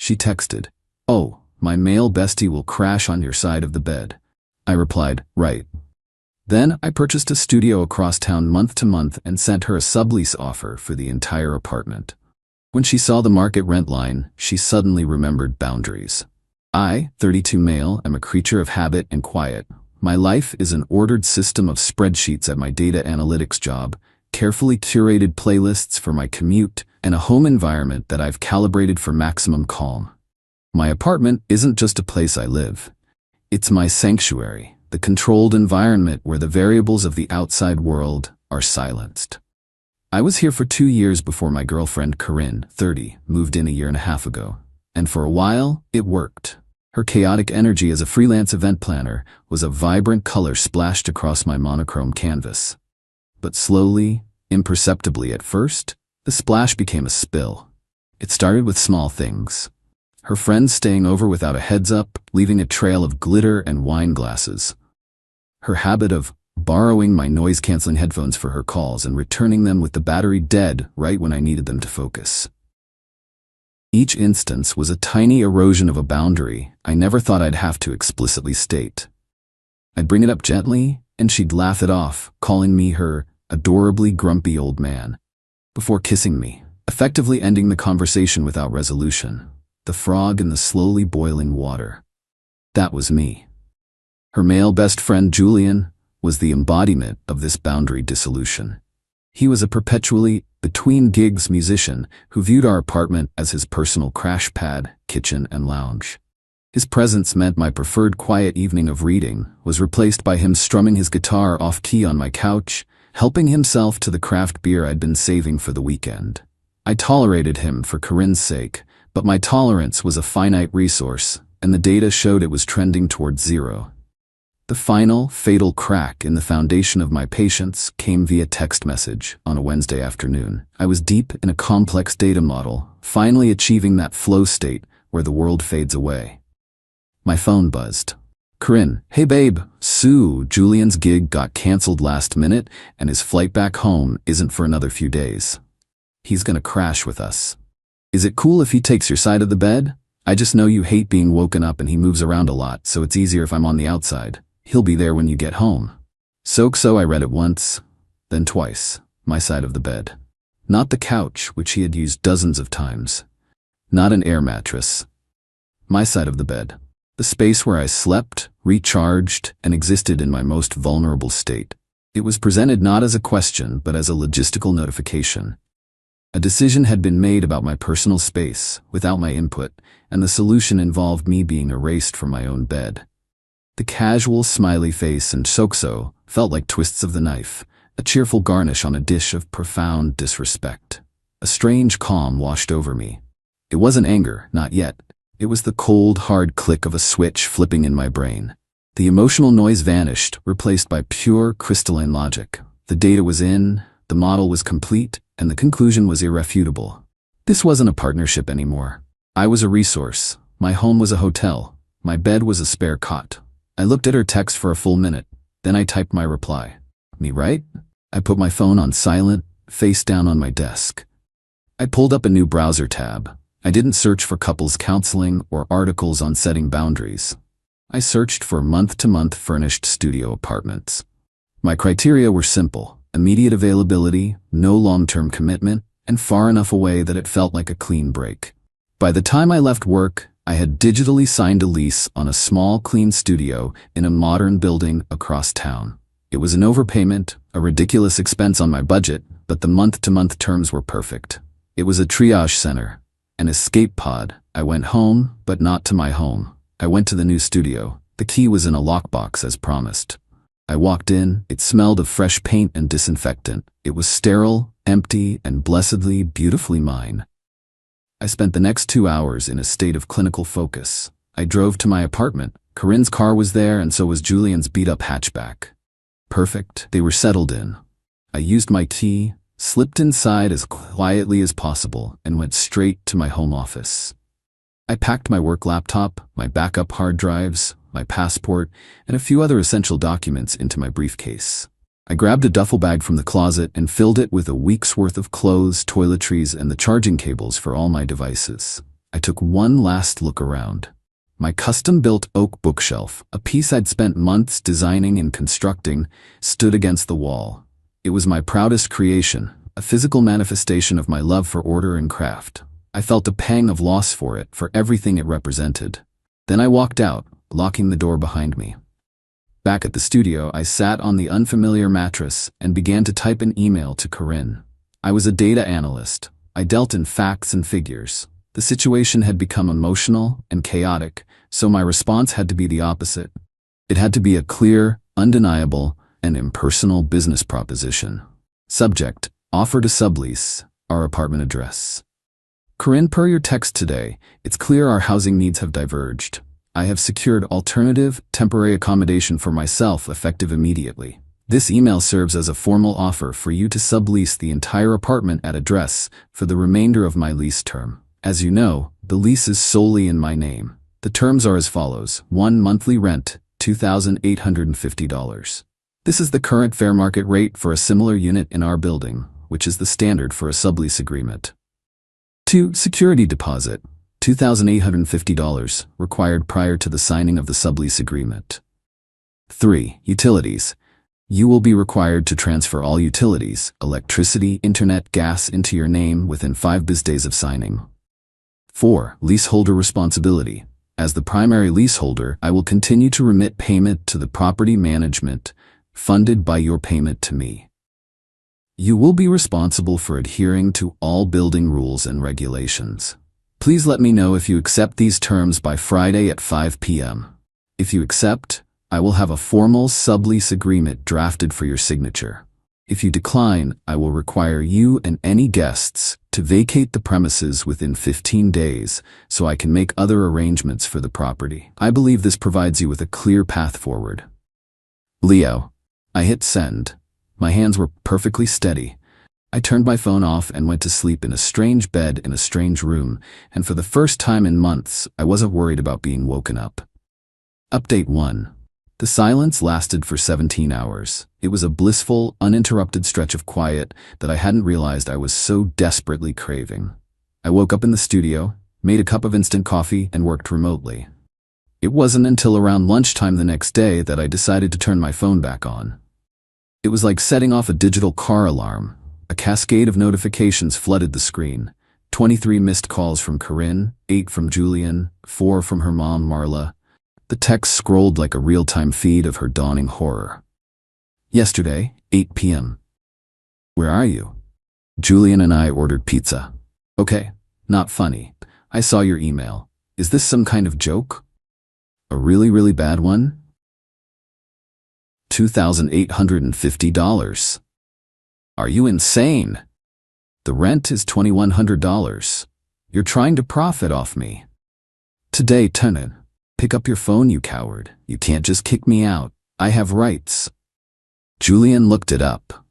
She texted, "Oh, my male bestie will crash on your side of the bed." I replied, "Right." Then I purchased a studio across town month to month and sent her a sublease offer for the entire apartment. When she saw the market rent line, she suddenly remembered boundaries. I, 32 male, am a creature of habit and quiet. My life is an ordered system of spreadsheets at my data analytics job, carefully curated playlists for my commute, and a home environment that I've calibrated for maximum calm. My apartment isn't just a place I live. It's my sanctuary, the controlled environment where the variables of the outside world are silenced. I was here for 2 years before my girlfriend Corinne, 30, moved in a year and a half ago. And for a while, it worked. Her chaotic energy as a freelance event planner was a vibrant color splashed across my monochrome canvas. But slowly, imperceptibly at first, the splash became a spill. It started with small things. Her friends staying over without a heads up, leaving a trail of glitter and wine glasses. Her habit of borrowing my noise-canceling headphones for her calls and returning them with the battery dead right when I needed them to focus. Each instance was a tiny erosion of a boundary I never thought I'd have to explicitly state. I'd bring it up gently, and she'd laugh it off, calling me her adorably grumpy old man, before kissing me, effectively ending the conversation without resolution. The frog in the slowly boiling water. That was me. Her male best friend Julian was the embodiment of this boundary dissolution. He was a perpetually between-gigs musician who viewed our apartment as his personal crash pad, kitchen, and lounge. His presence meant my preferred quiet evening of reading was replaced by him strumming his guitar off-key on my couch, helping himself to the craft beer I'd been saving for the weekend. I tolerated him for Corinne's sake, but my tolerance was a finite resource, and the data showed it was trending towards zero. The final, fatal crack in the foundation of my patience came via text message on a Wednesday afternoon. I was deep in a complex data model, finally achieving that flow state where the world fades away. My phone buzzed. "Corinne, hey babe, Julian's gig got canceled last minute and his flight back home isn't for another few days. He's gonna crash with us. Is it cool if he takes your side of the bed? I just know you hate being woken up and he moves around a lot, so it's easier if I'm on the outside. He'll be there when you get home." So I read it once, then twice, my side of the bed. Not the couch, which he had used dozens of times. Not an air mattress. My side of the bed. The space where I slept, recharged, and existed in my most vulnerable state. It was presented not as a question, but as a logistical notification. A decision had been made about my personal space, without my input, and the solution involved me being erased from my own bed. The casual, smiley face and so felt like twists of the knife, a cheerful garnish on a dish of profound disrespect. A strange calm washed over me. It wasn't anger, not yet. It was the cold, hard click of a switch flipping in my brain. The emotional noise vanished, replaced by pure, crystalline logic. The data was in, the model was complete, and the conclusion was irrefutable. This wasn't a partnership anymore. I was a resource. My home was a hotel. My bed was a spare cot. I looked at her text for a full minute. Then I typed my reply. "Me right?" I put my phone on silent, face down on my desk. I pulled up a new browser tab. I didn't search for couples counseling or articles on setting boundaries. I searched for month-to-month furnished studio apartments. My criteria were simple: immediate availability, no long-term commitment, and far enough away that it felt like a clean break. By the time I left work, I had digitally signed a lease on a small, clean studio in a modern building across town. It was an overpayment, a ridiculous expense on my budget, but the month-to-month terms were perfect. It was a triage center, an escape pod. I went home, but not to my home. I went to the new studio. The key was in a lockbox as promised. I walked in. It smelled of fresh paint and disinfectant. It was sterile, empty, and blessedly, beautifully mine. I spent the next 2 hours in a state of clinical focus. I drove to my apartment. Corinne's car was there, and so was Julian's beat-up hatchback. Perfect. They were settled in. I used my key, slipped inside as quietly as possible, and went straight to my home office. I packed my work laptop, my backup hard drives, my passport, and a few other essential documents into my briefcase. I grabbed a duffel bag from the closet and filled it with a week's worth of clothes, toiletries, and the charging cables for all my devices. I took one last look around. My custom-built oak bookshelf, a piece I'd spent months designing and constructing, stood against the wall. It was my proudest creation, a physical manifestation of my love for order and craft. I felt a pang of loss for it, for everything it represented. Then I walked out, locking the door behind me. Back at the studio, I sat on the unfamiliar mattress and began to type an email to Corinne. I was a data analyst. I dealt in facts and figures. The situation had become emotional and chaotic, so my response had to be the opposite. It had to be a clear, undeniable, and impersonal business proposition. Subject: offer to sublease our apartment address. Corinne, per your text today, it's clear our housing needs have diverged. I have secured alternative, temporary accommodation for myself effective immediately. This email serves as a formal offer for you to sublease the entire apartment at address for the remainder of my lease term. As you know, the lease is solely in my name. The terms are as follows: 1 monthly rent, $2,850. This is the current fair market rate for a similar unit in our building, which is the standard for a sublease agreement. 2. Security deposit, $2,850, required prior to the signing of the sublease agreement. 3. Utilities. You will be required to transfer all utilities, electricity, internet, gas, into your name within 5 business days of signing. 4. Leaseholder responsibility. As the primary leaseholder, I will continue to remit payment to the property management, funded by your payment to me. You will be responsible for adhering to all building rules and regulations. Please let me know if you accept these terms by Friday at 5 p.m. If you accept, I will have a formal sublease agreement drafted for your signature. If you decline, I will require you and any guests to vacate the premises within 15 days so I can make other arrangements for the property. I believe this provides you with a clear path forward. Leo. I hit send. My hands were perfectly steady. I turned my phone off and went to sleep in a strange bed in a strange room, and for the first time in months, I wasn't worried about being woken up. Update 1. The silence lasted for 17 hours. It was a blissful, uninterrupted stretch of quiet that I hadn't realized I was so desperately craving. I woke up in the studio, made a cup of instant coffee, and worked remotely. It wasn't until around lunchtime the next day that I decided to turn my phone back on. It was like setting off a digital car alarm. A cascade of notifications flooded the screen. 23 missed calls from Corinne, 8 from Julian, 4 from her mom, Marla. The text scrolled like a real-time feed of her dawning horror. Yesterday, 8 p.m. Where are you? Julian and I ordered pizza. Okay, not funny. I saw your email. Is this some kind of joke? A really, really bad one? $2,850. Are you insane? The rent is $2,100. You're trying to profit off me. Today, tenant. Pick up your phone, you coward. You can't just kick me out. I have rights. Julian looked it up.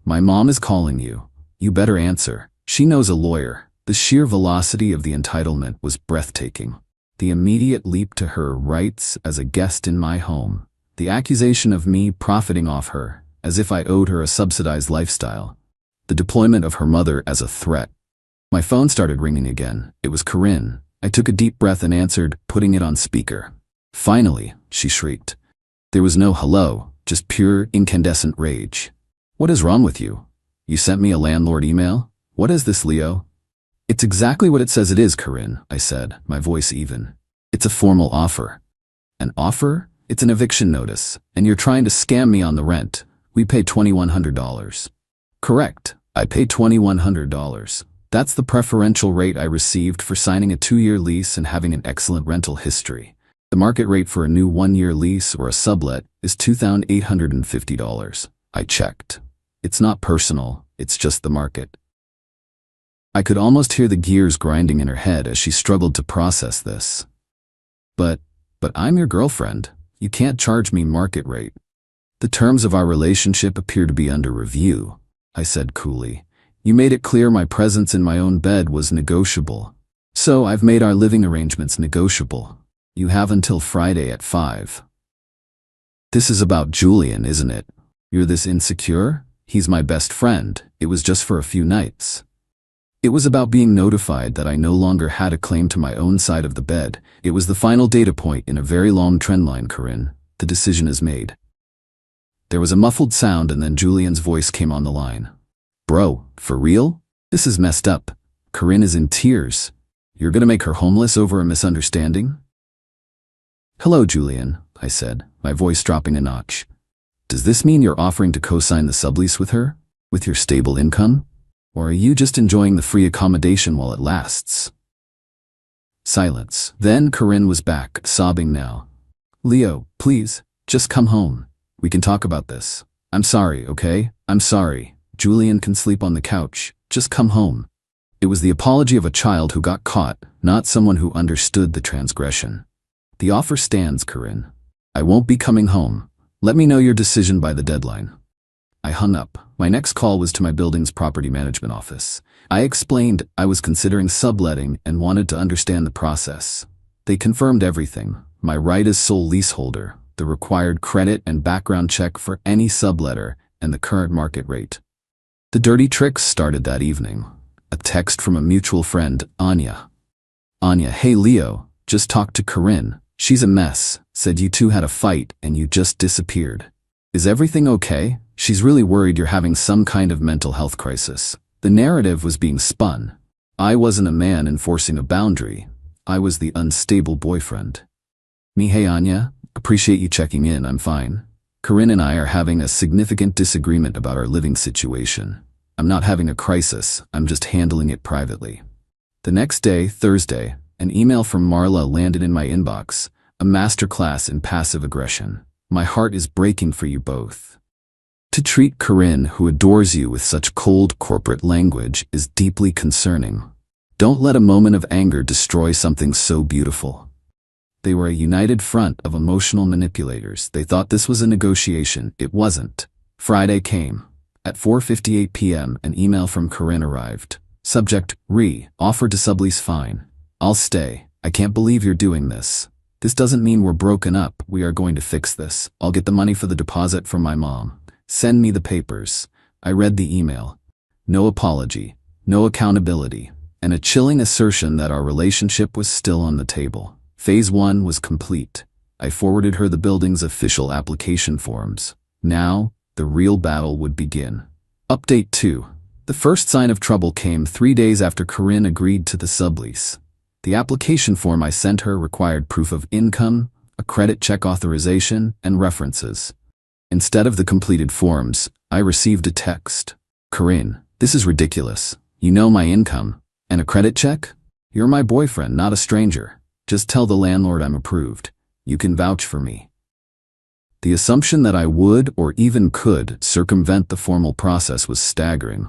My mom is calling you. You better answer. She knows a lawyer. The sheer velocity of the entitlement was breathtaking. The immediate leap to her rights as a guest in my home. The accusation of me profiting off her, as if I owed her a subsidized lifestyle. The deployment of her mother as a threat. My phone started ringing again. It was Corinne. I took a deep breath and answered, putting it on speaker. Finally, she shrieked. There was no hello, just pure, incandescent rage. What is wrong with you? You sent me a landlord email? What is this, Leo? It's exactly what it says it is, Corinne, I said, my voice even. It's a formal offer. An offer? It's an eviction notice, and you're trying to scam me on the rent. We pay $2,100. Correct, I pay $2,100. That's the preferential rate I received for signing a 2-year lease and having an excellent rental history. The market rate for a new 1-year lease or a sublet is $2,850. I checked. It's not personal, it's just the market. I could almost hear the gears grinding in her head as she struggled to process this. But I'm your girlfriend. You can't charge me market rate. The terms of our relationship appear to be under review, I said coolly. You made it clear my presence in my own bed was negotiable. So I've made our living arrangements negotiable. You have until Friday at 5. This is about Julian, isn't it? You're this insecure? He's my best friend. It was just for a few nights. It was about being notified that I no longer had a claim to my own side of the bed. It was the final data point in a very long trendline, Corinne. The decision is made. There was a muffled sound and then Julian's voice came on the line. Bro, for real? This is messed up. Corinne is in tears. You're gonna make her homeless over a misunderstanding? Hello, Julian, I said, my voice dropping a notch. Does this mean you're offering to co-sign the sublease with her? With your stable income? Or are you just enjoying the free accommodation while it lasts? Silence. Then Corinne was back, sobbing now. Leo, please, just come home. We can talk about this. I'm sorry, okay? I'm sorry. Julian can sleep on the couch. Just come home. It was the apology of a child who got caught, not someone who understood the transgression. The offer stands, Corinne. I won't be coming home. Let me know your decision by the deadline. I hung up. My next call was to my building's property management office. I explained I was considering subletting and wanted to understand the process. They confirmed everything. My right as sole leaseholder, the required credit and background check for any subletter, and the current market rate. The dirty tricks started that evening. A text from a mutual friend, Anya. Anya, hey Leo, just talked to Corinne. She's a mess, said you two had a fight and you just disappeared. Is everything okay? She's really worried you're having some kind of mental health crisis. The narrative was being spun. I wasn't a man enforcing a boundary. I was the unstable boyfriend. Me, hey Anya, appreciate you checking in, I'm fine. Corinne and I are having a significant disagreement about our living situation. I'm not having a crisis, I'm just handling it privately. The next day, Thursday, an email from Marla landed in my inbox, a masterclass in passive aggression. My heart is breaking for you both. To treat Corinne, who adores you, with such cold corporate language is deeply concerning. Don't let a moment of anger destroy something so beautiful. They were a united front of emotional manipulators. They thought this was a negotiation. It wasn't. Friday came. At 4:58 p.m., an email from Corinne arrived. Subject, offer to sublease fine. I'll stay. I can't believe you're doing this. This doesn't mean we're broken up. We are going to fix this. I'll get the money for the deposit from my mom. Send me the papers. I read the email. No apology, no accountability, and a chilling assertion that our relationship was still on the table. Phase 1 was complete. I forwarded her the building's official application forms. Now, the real battle would begin. Update 2. The first sign of trouble came 3 days after Corinne agreed to the sublease. The application form I sent her required proof of income, a credit check authorization, and references. Instead of the completed forms, I received a text. Corinne, this is ridiculous. You know my income. And a credit check? You're my boyfriend, not a stranger. Just tell the landlord I'm approved. You can vouch for me. The assumption that I would or even could circumvent the formal process was staggering.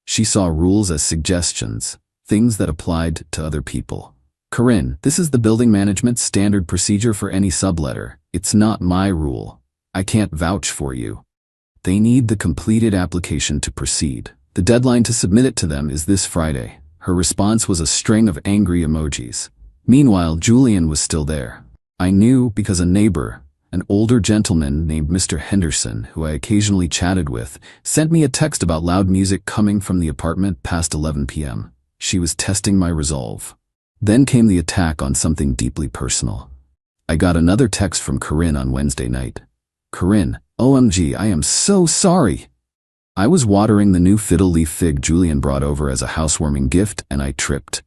She saw rules as suggestions, things that applied to other people. Corinne, this is the building management's standard procedure for any subletter. It's not my rule. I can't vouch for you. They need the completed application to proceed. The deadline to submit it to them is this Friday. Her response was a string of angry emojis. Meanwhile, Julian was still there. I knew because a neighbor, an older gentleman named Mr. Henderson, who I occasionally chatted with, sent me a text about loud music coming from the apartment past 11 p.m. She was testing my resolve. Then came the attack on something deeply personal. I got another text from Corinne on Wednesday night. Corinne, OMG, I am so sorry. I was watering the new fiddle leaf fig Julian brought over as a housewarming gift and I tripped.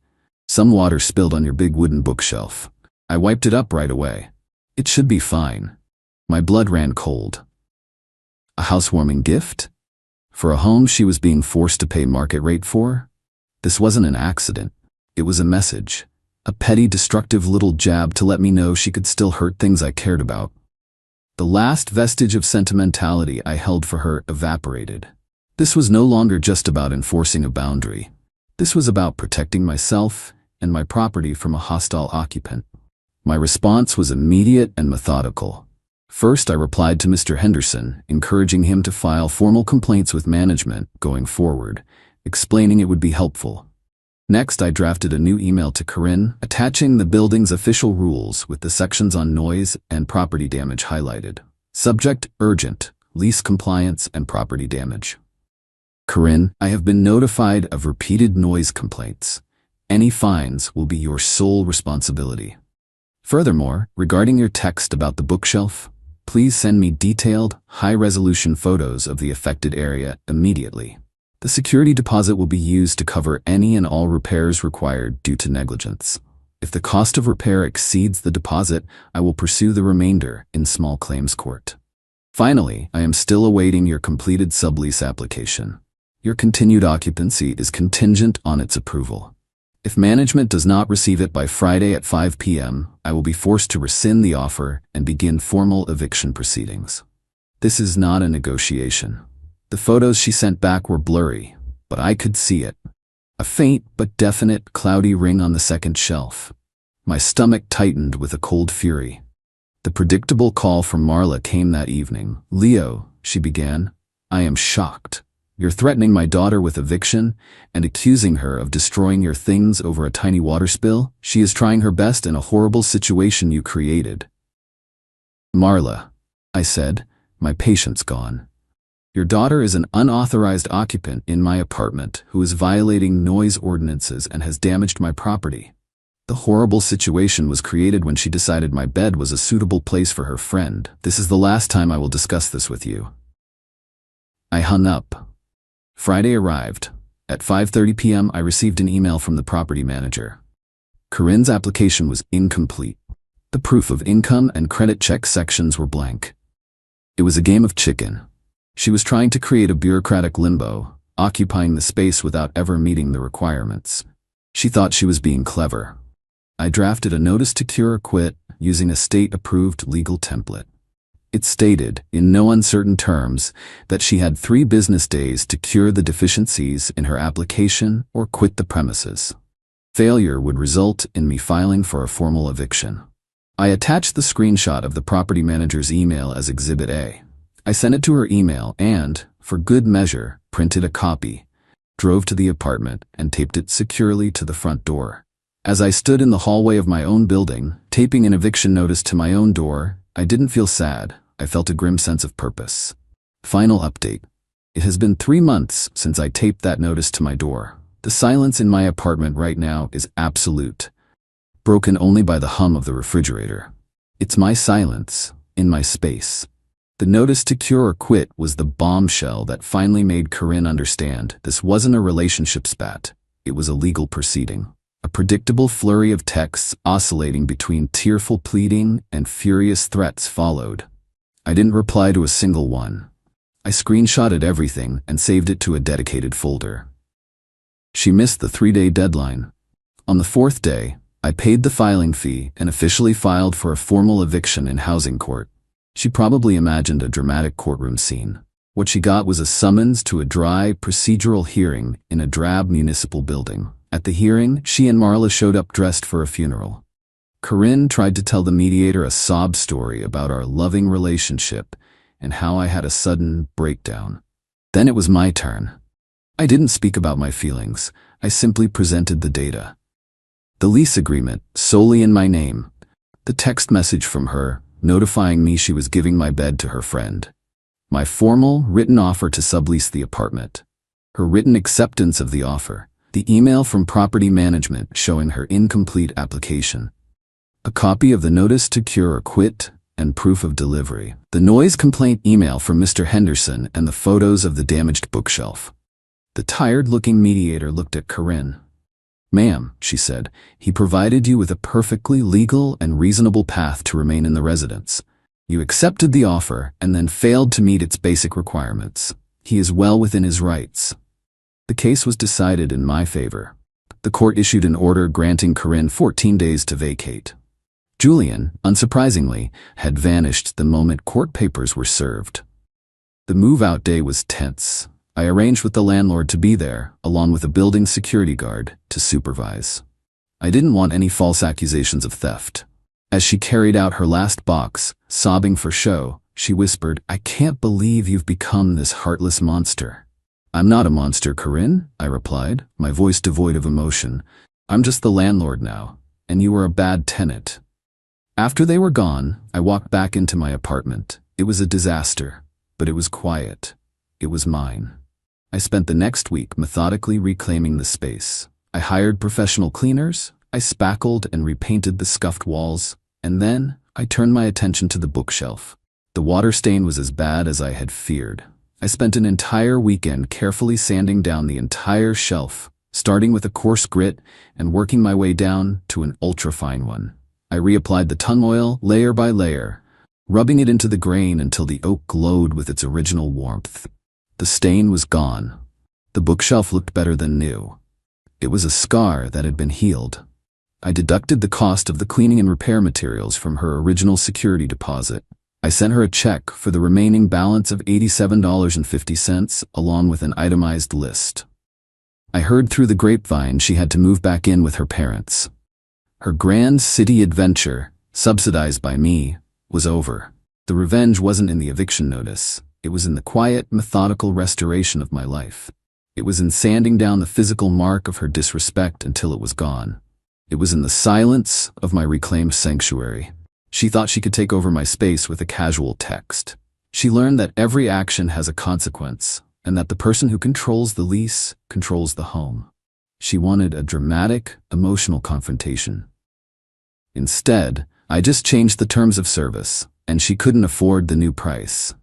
Some water spilled on your big wooden bookshelf. I wiped it up right away. It should be fine. My blood ran cold. A housewarming gift? For a home she was being forced to pay market rate for? This wasn't an accident. It was a message. A petty, destructive little jab to let me know she could still hurt things I cared about. The last vestige of sentimentality I held for her evaporated. This was no longer just about enforcing a boundary. This was about protecting myself and my property from a hostile occupant. My response was immediate and methodical. First, I replied to Mr. Henderson, encouraging him to file formal complaints with management going forward, explaining it would be helpful. Next, I drafted a new email to Corinne, attaching the building's official rules with the sections on noise and property damage highlighted. Subject, urgent, lease compliance and property damage. Corinne, I have been notified of repeated noise complaints. Any fines will be your sole responsibility. Furthermore, regarding your text about the bookshelf, please send me detailed, high-resolution photos of the affected area immediately. The security deposit will be used to cover any and all repairs required due to negligence. If the cost of repair exceeds the deposit, I will pursue the remainder in small claims court. Finally, I am still awaiting your completed sublease application. Your continued occupancy is contingent on its approval. If management does not receive it by Friday at 5 p.m., I will be forced to rescind the offer and begin formal eviction proceedings. This is not a negotiation. The photos she sent back were blurry, but I could see it. A faint but definite cloudy ring on the second shelf. My stomach tightened with a cold fury. The predictable call from Marla came that evening. "Leo," she began, "I am shocked. You're threatening my daughter with eviction and accusing her of destroying your things over a tiny water spill. She is trying her best in a horrible situation you created." "Marla," I said, my patience gone. "Your daughter is an unauthorized occupant in my apartment who is violating noise ordinances and has damaged my property. The horrible situation was created when she decided my bed was a suitable place for her friend. This is the last time I will discuss this with you." I hung up. Friday arrived. At 5:30 p.m. I received an email from the property manager. Corinne's application was incomplete. The proof of income and credit check sections were blank. It was a game of chicken. She was trying to create a bureaucratic limbo, occupying the space without ever meeting the requirements. She thought she was being clever. I drafted a notice to cure or quit using a state-approved legal template. It stated, in no uncertain terms, that she had 3 business days to cure the deficiencies in her application or quit the premises. Failure would result in me filing for a formal eviction. I attached the screenshot of the property manager's email as Exhibit A. I sent it to her email and, for good measure, printed a copy, drove to the apartment, and taped it securely to the front door. As I stood in the hallway of my own building, taping an eviction notice to my own door, I didn't feel sad. I felt a grim sense of purpose. Final update. It has been 3 months since I taped that notice to my door. The silence in my apartment right now is absolute, broken only by the hum of the refrigerator. It's my silence, in my space. The notice to cure or quit was the bombshell that finally made Corinne understand this wasn't a relationship spat, it was a legal proceeding. A predictable flurry of texts oscillating between tearful pleading and furious threats followed. I didn't reply to a single one. I screenshotted everything and saved it to a dedicated folder. She missed the 3-day deadline. On the 4th day, I paid the filing fee and officially filed for a formal eviction in housing court. She probably imagined a dramatic courtroom scene. What she got was a summons to a dry, procedural hearing in a drab municipal building. At the hearing, she and Marla showed up dressed for a funeral. Corinne tried to tell the mediator a sob story about our loving relationship and how I had a sudden breakdown. Then it was my turn. I didn't speak about my feelings. I simply presented the data. The lease agreement, solely in my name. The text message from her, notifying me she was giving my bed to her friend. My formal, written offer to sublease the apartment. Her written acceptance of the offer. The email from property management showing her incomplete application. A copy of the notice to cure or quit, and proof of delivery. The noise complaint email from Mr. Henderson and the photos of the damaged bookshelf. The tired-looking mediator looked at Corinne. "Ma'am," she said, "he provided you with a perfectly legal and reasonable path to remain in the residence. You accepted the offer and then failed to meet its basic requirements. He is well within his rights." The case was decided in my favor. The court issued an order granting Corinne 14 days to vacate. Julian, unsurprisingly, had vanished the moment court papers were served. The move-out day was tense. I arranged with the landlord to be there, along with a building security guard, to supervise. I didn't want any false accusations of theft. As she carried out her last box, sobbing for show, she whispered, "I can't believe you've become this heartless monster." "I'm not a monster, Corinne," I replied, my voice devoid of emotion. "I'm just the landlord now, and you were a bad tenant." After they were gone, I walked back into my apartment. It was a disaster, but it was quiet. It was mine. I spent the next week methodically reclaiming the space. I hired professional cleaners, I spackled and repainted the scuffed walls, and then I turned my attention to the bookshelf. The water stain was as bad as I had feared. I spent an entire weekend carefully sanding down the entire shelf, starting with a coarse grit and working my way down to an ultra-fine one. I reapplied the tung oil layer by layer, rubbing it into the grain until the oak glowed with its original warmth. The stain was gone. The bookshelf looked better than new. It was a scar that had been healed. I deducted the cost of the cleaning and repair materials from her original security deposit. I sent her a check for the remaining balance of $87.50 along with an itemized list. I heard through the grapevine she had to move back in with her parents. Her grand city adventure, subsidized by me, was over. The revenge wasn't in the eviction notice. It was in the quiet, methodical restoration of my life. It was in sanding down the physical mark of her disrespect until it was gone. It was in the silence of my reclaimed sanctuary. She thought she could take over my space with a casual text. She learned that every action has a consequence, and that the person who controls the lease controls the home. She wanted a dramatic, emotional confrontation. Instead, I just changed the terms of service, and she couldn't afford the new price.